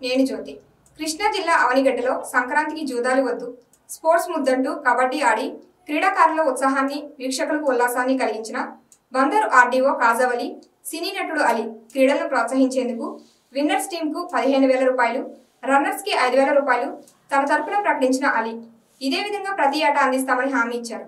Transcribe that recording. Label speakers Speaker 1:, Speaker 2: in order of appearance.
Speaker 1: నేను జ్యోతి. కృష్ణా జిల్లా అవనిగడ్డలో సంక్రాంతికి జూదాలు వద్దు, స్పోర్ట్స్ ముద్దంటూ కబడ్డీ ఆడి క్రీడాకారుల ఉత్సాహాన్ని, వీక్షకులకు ఉల్లాసాన్ని కలిగించిన బందరు ఆర్డీఓ కాజావలి, సినీ నటుడు అలీ క్రీడలను ప్రోత్సహించేందుకు విన్నర్స్ టీంకు 15,000 రూపాయలు, రన్నర్స్ కి 5,000 రూపాయలు తన తరపున ప్రకటించిన అలీ ఇదే విధంగా ప్రతి ఏటా అందిస్తామని హామీ ఇచ్చారు.